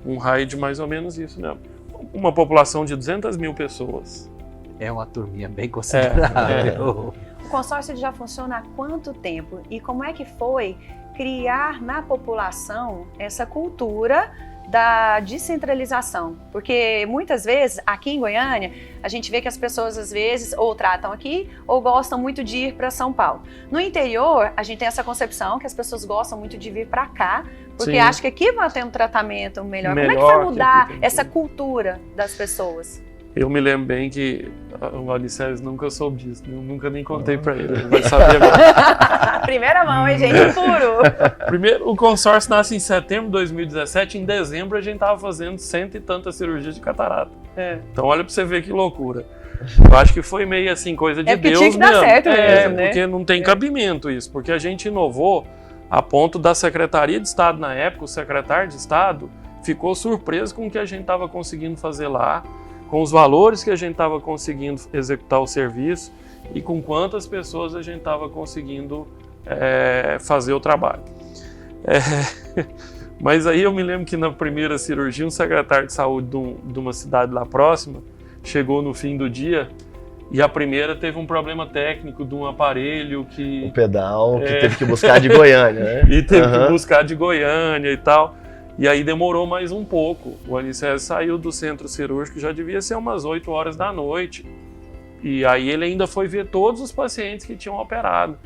Um raio de mais ou menos isso mesmo. Uma população de 200 mil pessoas. É uma turminha bem considerável. O consórcio já funciona há quanto tempo? E como é que foi criar na população essa cultura da descentralização? Porque muitas vezes, aqui em Goiânia, a gente vê que as pessoas às vezes ou tratam aqui ou gostam muito de ir para São Paulo. No interior, a gente tem essa concepção que as pessoas gostam muito de vir para cá, porque acham que aqui vai ter um tratamento melhor. Como é que foi mudar essa cultura das pessoas? Eu me lembro bem que o Alicerce nunca soube disso, eu nunca nem contei para ele vai saber agora. Primeira mão, hein, gente? Puro! Primeiro, o consórcio nasce em setembro de 2017, em dezembro a gente tava fazendo 100 e tantas cirurgias de catarata. Então olha pra você ver que loucura. Eu acho que foi meio assim, coisa de Deus tinha que dar certo mesmo, né? Porque não tem cabimento isso, porque a gente inovou a ponto da Secretaria de Estado na época, o secretário de Estado ficou surpreso com o que a gente estava conseguindo fazer lá, com os valores que a gente estava conseguindo executar o serviço e com quantas pessoas a gente estava conseguindo fazer o trabalho. Mas aí eu me lembro que na primeira cirurgia, um secretário de saúde de uma cidade lá próxima chegou no fim do dia e a primeira teve um problema técnico de um aparelho que... O pedal, que teve que buscar de Goiânia, né? E teve que buscar de Goiânia e tal. E aí demorou mais um pouco. O Anicésio saiu do centro cirúrgico, já devia ser umas 8 horas da noite. E aí ele ainda foi ver todos os pacientes que tinham operado.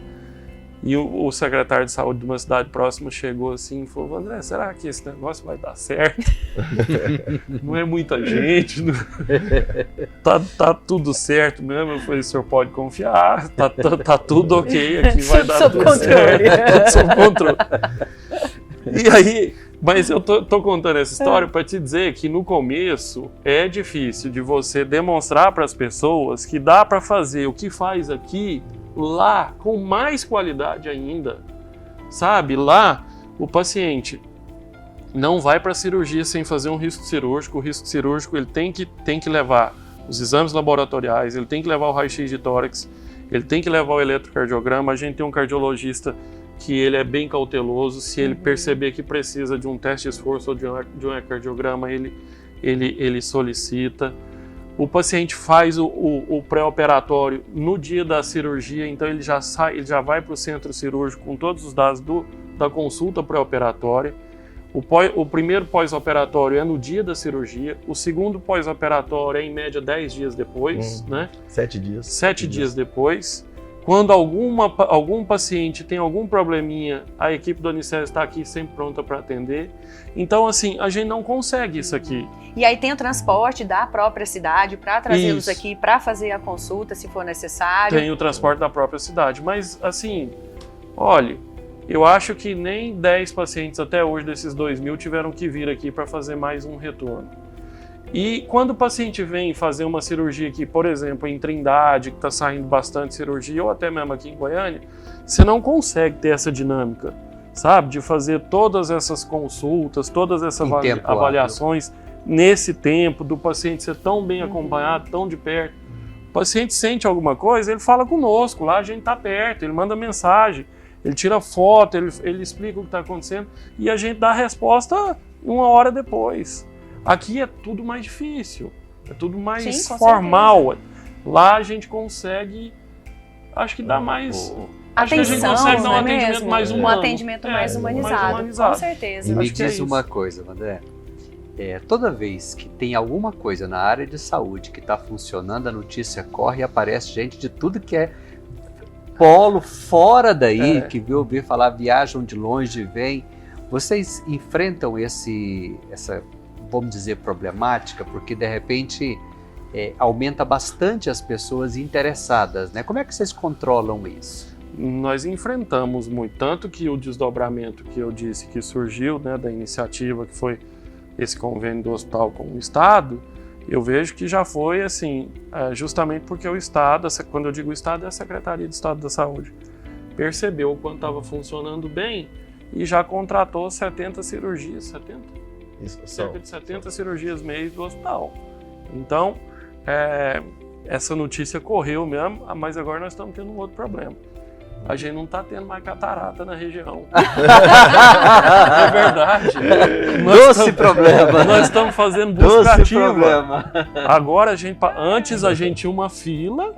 E o secretário de saúde de uma cidade próxima chegou assim e falou: André, será que esse negócio vai dar certo? Não é muita gente, não... tá tudo certo mesmo. Eu falei: o senhor pode confiar, tá tudo ok aqui, vai dar tudo certo, tudo sob controle. E aí, mas eu tô contando essa história para te dizer que no começo é difícil de você demonstrar para as pessoas que dá para fazer o que faz aqui, lá, com mais qualidade ainda, sabe? Lá, o paciente não vai para a cirurgia sem fazer um risco cirúrgico. O risco cirúrgico ele tem que levar os exames laboratoriais, ele tem que levar o raio-x de tórax, ele tem que levar o eletrocardiograma. A gente tem um cardiologista que ele é bem cauteloso. Se ele perceber que precisa de um teste de esforço ou de um ecocardiograma, ele solicita. O paciente faz o pré-operatório no dia da cirurgia, então ele já vai para o centro cirúrgico com todos os dados da consulta pré-operatória. O primeiro pós-operatório é no dia da cirurgia, o segundo pós-operatório é em média 10 dias depois, né? 7 dias. 7 dias depois. Quando algum paciente tem algum probleminha, a equipe do Anicésio está aqui sempre pronta para atender. Então, assim, a gente não consegue isso aqui. E aí tem o transporte da própria cidade para trazê-los Isso. aqui para fazer a consulta, se for necessário. Tem o transporte da própria cidade. Mas, assim, olha, eu acho que nem 10 pacientes até hoje desses 2.000 tiveram que vir aqui para fazer mais um retorno. E quando o paciente vem fazer uma cirurgia aqui, por exemplo, em Trindade, que está saindo bastante cirurgia, ou até mesmo aqui em Goiânia, você não consegue ter essa dinâmica, sabe? De fazer todas essas consultas, todas essas avaliações nesse tempo, do paciente ser tão bem acompanhado, tão de perto. O paciente sente alguma coisa, ele fala conosco, lá a gente está perto, ele manda mensagem, ele tira foto, ele explica o que está acontecendo e a gente dá a resposta 1 hora depois. Aqui é tudo mais difícil, é tudo mais formal. Certeza. Lá a gente consegue, acho que dá mais... Acho que a gente consegue dar um atendimento mais humano. Um atendimento mais humanizado, com certeza. E me diz uma coisa, André. Toda vez que tem alguma coisa na área de saúde que está funcionando, a notícia corre e aparece gente de tudo que é polo fora daí, que viu ouvir falar, viajam de longe, vêm. Vocês enfrentam essa, vamos dizer, problemática, porque de repente aumenta bastante as pessoas interessadas, né? Como é que vocês controlam isso? Nós enfrentamos muito, tanto que o desdobramento que eu disse que surgiu, né, da iniciativa que foi esse convênio do hospital com o Estado, eu vejo que já foi assim, justamente porque o Estado, quando eu digo Estado, é a Secretaria de Estado da Saúde, percebeu o quanto estava funcionando bem e já contratou 70 cirurgias, 70? Cerca de 70 cirurgias mês do hospital. Então, essa notícia correu mesmo, mas agora nós estamos tendo um outro problema. A gente não está tendo mais catarata na região. É verdade. Doce problema. Nós estamos fazendo busca ativa. Agora, antes a gente tinha uma fila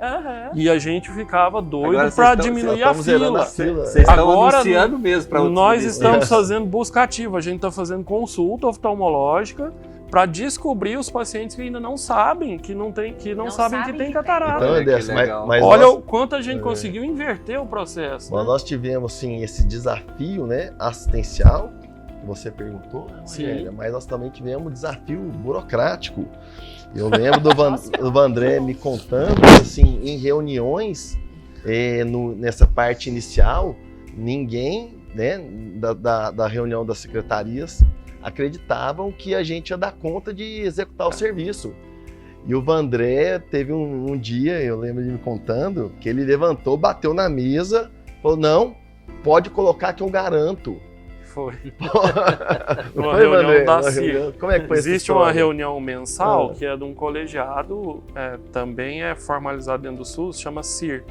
e a gente ficava doido para diminuir a fila. Vocês estão anunciando mesmo para outros. Nós estamos fazendo busca ativa. A gente está fazendo consulta oftalmológica para descobrir os pacientes que ainda não sabem, que não sabem que tem catarata. Então, olha o quanto a gente conseguiu inverter o processo. Mas nós tivemos, sim, esse desafio, né, assistencial, que você perguntou, né, Rogéria, mas nós também tivemos um desafio burocrático. Eu lembro do Vandré me contando, assim, em reuniões, nessa parte inicial, ninguém, né, da reunião das secretarias acreditavam que a gente ia dar conta de executar o serviço. E o Vandré teve um dia, eu lembro ele me contando, que ele levantou, bateu na mesa, falou, não, pode colocar que eu garanto. Foi. Uma reunião da CIR. Como é que foi? Existe uma reunião mensal que é de um colegiado, também é formalizado dentro do SUS, chama CIR,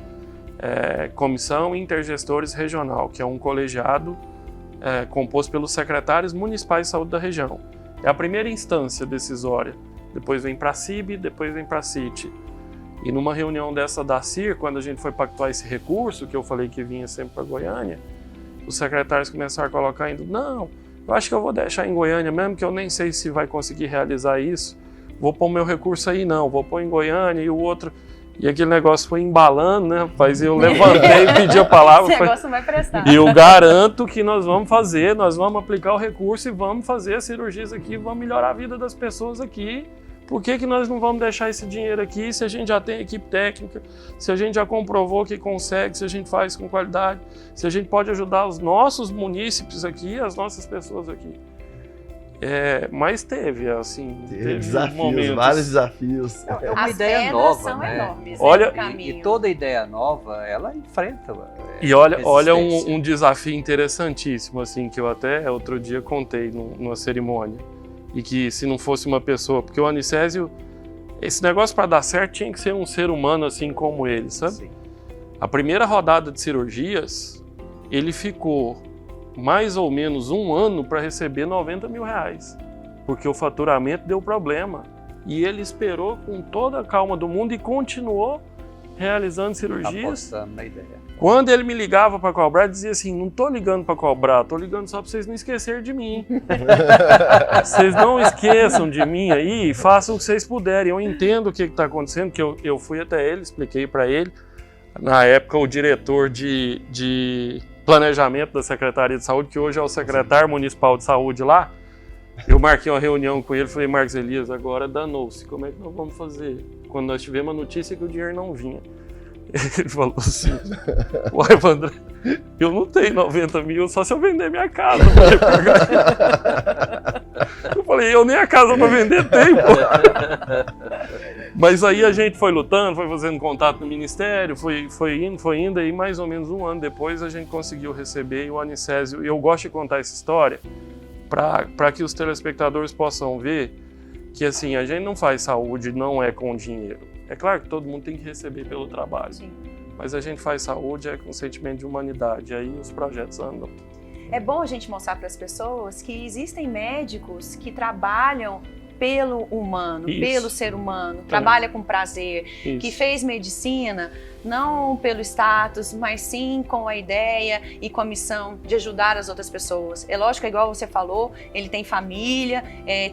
Comissão Intergestores Regional, que é um colegiado composto pelos secretários municipais de saúde da região. É a primeira instância decisória. Depois vem para a CIB, depois vem para a CIT. E numa reunião dessa da CIR, quando a gente foi pactuar esse recurso, que eu falei que vinha sempre para Goiânia, os secretários começaram a colocar ainda, não, eu acho que eu vou deixar em Goiânia mesmo, que eu nem sei se vai conseguir realizar isso. Vou pôr meu recurso aí não, vou pôr em Goiânia e o outro... E aquele negócio foi embalando, né, rapaz? Eu levantei e pedi a palavra. Esse negócio não vai prestar. E eu garanto que nós vamos fazer, nós vamos aplicar o recurso e vamos fazer as cirurgias aqui, vamos melhorar a vida das pessoas aqui. Por que nós não vamos deixar esse dinheiro aqui se a gente já tem equipe técnica, se a gente já comprovou que consegue, se a gente faz com qualidade, se a gente pode ajudar os nossos munícipes aqui, as nossas pessoas aqui. Mas teve Desafios, momentos. vários desafios. É uma As ideia pedras nova, são né? enormes, Olha, no caminho. E toda ideia nova, ela enfrenta. E olha resistência. um desafio interessantíssimo, assim, que eu até outro dia contei numa cerimônia. E que se não fosse uma pessoa, porque o Anicésio, esse negócio para dar certo tinha que ser um ser humano assim como ele, sabe? Sim. A primeira rodada de cirurgias, ele ficou mais ou menos 1 ano para receber R$90 mil, porque o faturamento deu problema. E ele esperou com toda a calma do mundo e continuou realizando cirurgias. Apostando na ideia. Quando ele me ligava para cobrar, ele dizia assim, não tô ligando para cobrar, tô ligando só para vocês não esquecerem de mim. Vocês não esqueçam de mim aí e façam o que vocês puderem. Eu entendo o que está acontecendo, que eu fui até ele, expliquei para ele. Na época, o diretor de planejamento da Secretaria de Saúde, que hoje é o secretário municipal de saúde lá, eu marquei uma reunião com ele, falei, Marcos Elias, agora danou-se, como é que nós vamos fazer? Quando nós tivemos a notícia que o dinheiro não vinha. Ele falou assim, uai, Vandré, eu não tenho 90 mil, só se eu vender minha casa. Eu falei, eu nem a casa para vender tenho, pô. Mas aí a gente foi lutando, foi fazendo contato no ministério, foi indo, e mais ou menos 1 ano depois a gente conseguiu receber o Anicésio. Eu gosto de contar essa história para que os telespectadores possam ver que assim, a gente não faz saúde, não é com dinheiro. É claro que todo mundo tem que receber pelo trabalho, Sim. Mas a gente faz saúde com sentimento de humanidade, aí os projetos andam. É bom a gente mostrar para as pessoas que existem médicos que trabalham pelo humano, Isso. pelo ser humano, trabalha com prazer, Isso. que fez medicina não pelo status, mas sim com a ideia e com a missão de ajudar as outras pessoas. É lógico, igual você falou, ele tem família,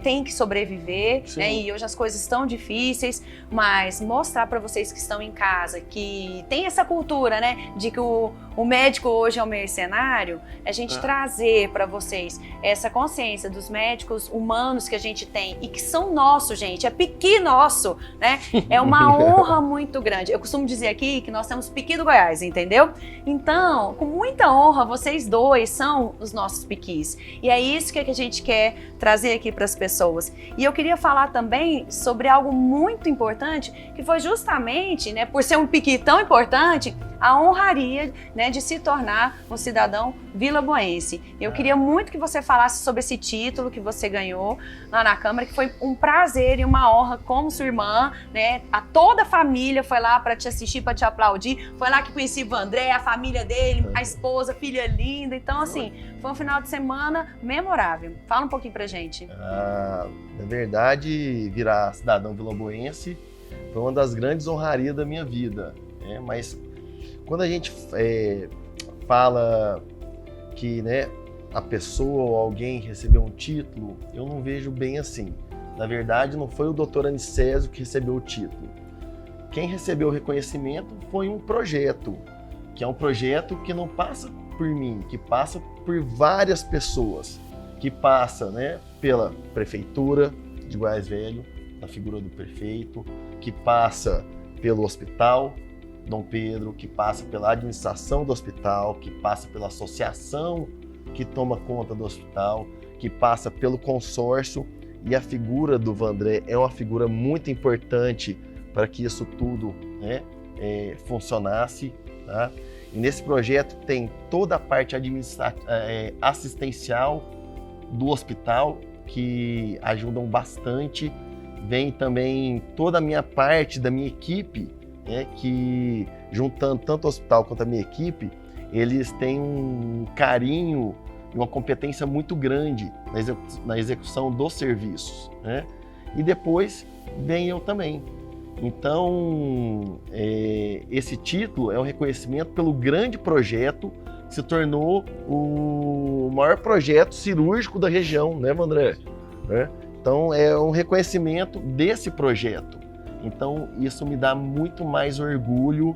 tem que sobreviver, né, e hoje as coisas estão difíceis, mas mostrar para vocês que estão em casa, que tem essa cultura, né, de que o médico hoje é um mercenário, a gente trazer para vocês essa consciência dos médicos humanos que a gente tem e que são nossos, gente, é piqui nosso, né? É uma honra muito grande. Eu costumo dizer aqui que nós temos piqui do Goiás, entendeu? Então, com muita honra, vocês dois são os nossos piquis. E é isso que a gente quer trazer aqui para as pessoas. E eu queria falar também sobre algo muito importante, que foi justamente, né, por ser um piqui tão importante, a honraria, né, de se tornar um cidadão vilaboense. Eu queria muito que você falasse sobre esse título que você ganhou lá na Câmara, que foi um prazer e uma honra como sua irmã, né? Toda a família foi lá para te assistir, para te aplaudir. Foi lá que conheci o Vandré, a família dele, a esposa, filha linda. Então, assim, foi um final de semana memorável. Fala um pouquinho pra gente. Na verdade, virar cidadão vilaboense foi uma das grandes honrarias da minha vida, né? Mas quando a gente fala que, né, a pessoa ou alguém recebeu um título, eu não vejo bem assim. Na verdade, não foi o Dr. Anicésio que recebeu o título. Quem recebeu o reconhecimento foi um projeto, que é um projeto que não passa por mim, que passa por várias pessoas, que passa, né, pela Prefeitura de Goiás Velho, na figura do prefeito, que passa pelo hospital Dom Pedro, que passa pela administração do hospital, que passa pela associação que toma conta do hospital, que passa pelo consórcio, e a figura do Vandré é uma figura muito importante para que isso tudo, né, funcionasse, tá? E nesse projeto tem toda a parte assistencial do hospital, que ajudam bastante. Vem também toda a minha parte da minha equipe, né, que juntando tanto o hospital quanto a minha equipe, eles têm um carinho e uma competência muito grande na execução dos serviços, né? E depois vem eu também. Então, esse título é um reconhecimento pelo grande projeto, se tornou o maior projeto cirúrgico da região, né, Vandré? Então, é um reconhecimento desse projeto. Então, isso me dá muito mais orgulho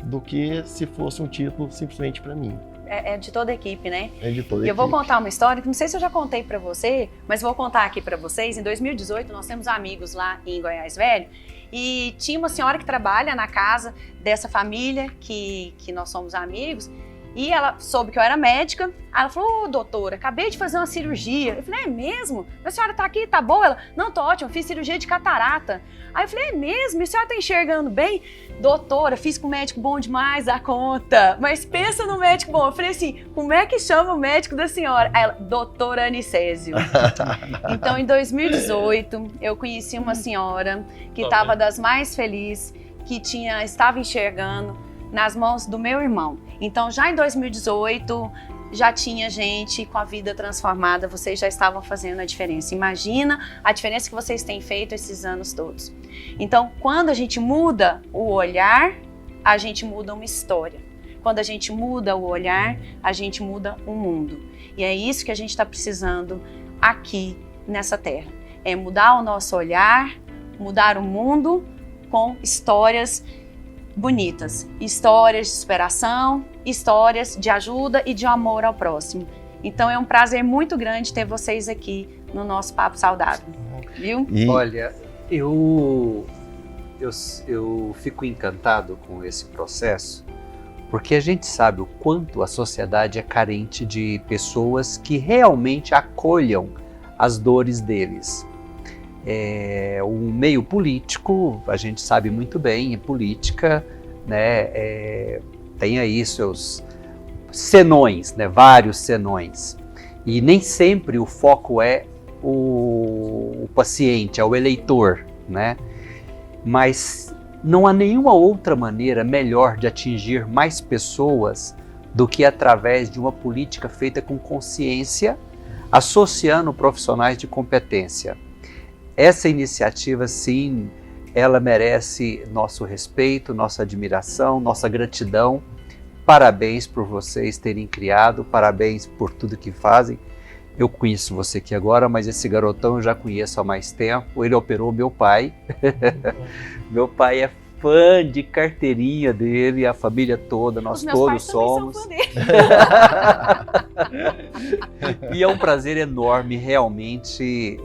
do que se fosse um título simplesmente para mim. É de toda a equipe, né? É de toda a E eu vou equipe. contar uma história que não sei se eu já contei pra você, mas vou contar aqui pra vocês. Em 2018, nós temos amigos lá em Goiás Velho e tinha uma senhora que trabalha na casa dessa família que nós somos amigos e ela soube que eu era médica. Aí ela falou: ô, doutora, acabei de fazer uma cirurgia. Eu falei: é mesmo? A senhora tá aqui, tá boa? Ela: não, tô ótima, fiz cirurgia de catarata. Aí eu falei: é mesmo? E a senhora tá enxergando bem? Doutora, fiz com um médico bom demais a conta. Mas pensa no médico bom. Eu falei assim: como é que chama o médico da senhora? Aí ela: doutora Anicésio. Então, em 2018, eu conheci uma senhora que estava das mais felizes, que estava enxergando nas mãos do meu irmão. Então, já em 2018, já tinha gente com a vida transformada, vocês já estavam fazendo a diferença. Imagina a diferença que vocês têm feito esses anos todos. Então, quando a gente muda o olhar, a gente muda uma história. Quando a gente muda o olhar, a gente muda o mundo. E é isso que a gente está precisando aqui nessa terra. É mudar o nosso olhar, mudar o mundo com histórias bonitas, histórias de superação, histórias de ajuda e de amor ao próximo. Então é um prazer muito grande ter vocês aqui no nosso Papo Saudável, viu? Olha, eu fico encantado com esse processo, porque a gente sabe o quanto a sociedade é carente de pessoas que realmente acolham as dores deles. O meio político, a gente sabe muito bem, política, né, tem aí seus senões, né, vários senões, e nem sempre o foco é o paciente, é o eleitor, né, mas não há nenhuma outra maneira melhor de atingir mais pessoas do que através de uma política feita com consciência, associando profissionais de competência. Essa iniciativa, sim, ela merece nosso respeito, nossa admiração, nossa gratidão. Parabéns por vocês terem criado, parabéns por tudo que fazem. Eu conheço você aqui agora, mas esse garotão eu já conheço há mais tempo. Ele operou meu pai. Meu pai é fã de carteirinha dele, a família toda, nós todos somos. Os meus pais também são fã dele. E é um prazer enorme realmente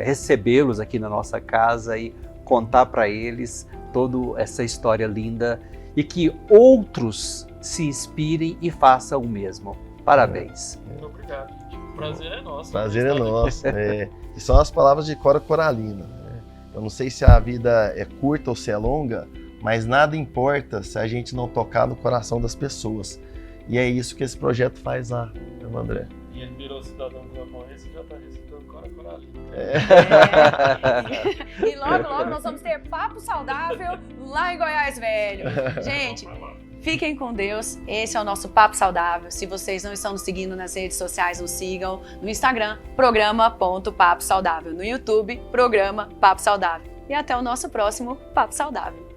recebê-los aqui na nossa casa e contar para eles toda essa história linda e que outros se inspirem e façam o mesmo. Parabéns. Muito obrigado, gente. O prazer é nosso. Prazer é nosso. E são as palavras de Cora Coralina. Eu não sei se a vida é curta ou se é longa, mas nada importa se a gente não tocar no coração das pessoas. E é isso que esse projeto faz lá, né, André? E ele virou cidadão camponense e já está recebendo Cora Coralina. E logo, logo nós vamos ter Papo Saudável lá em Goiás Velho. Gente, fiquem com Deus. Esse é o nosso Papo Saudável. Se vocês não estão nos seguindo nas redes sociais, nos sigam no Instagram, programa.papo saudável. No YouTube, programa Papo Saudável. E até o nosso próximo Papo Saudável.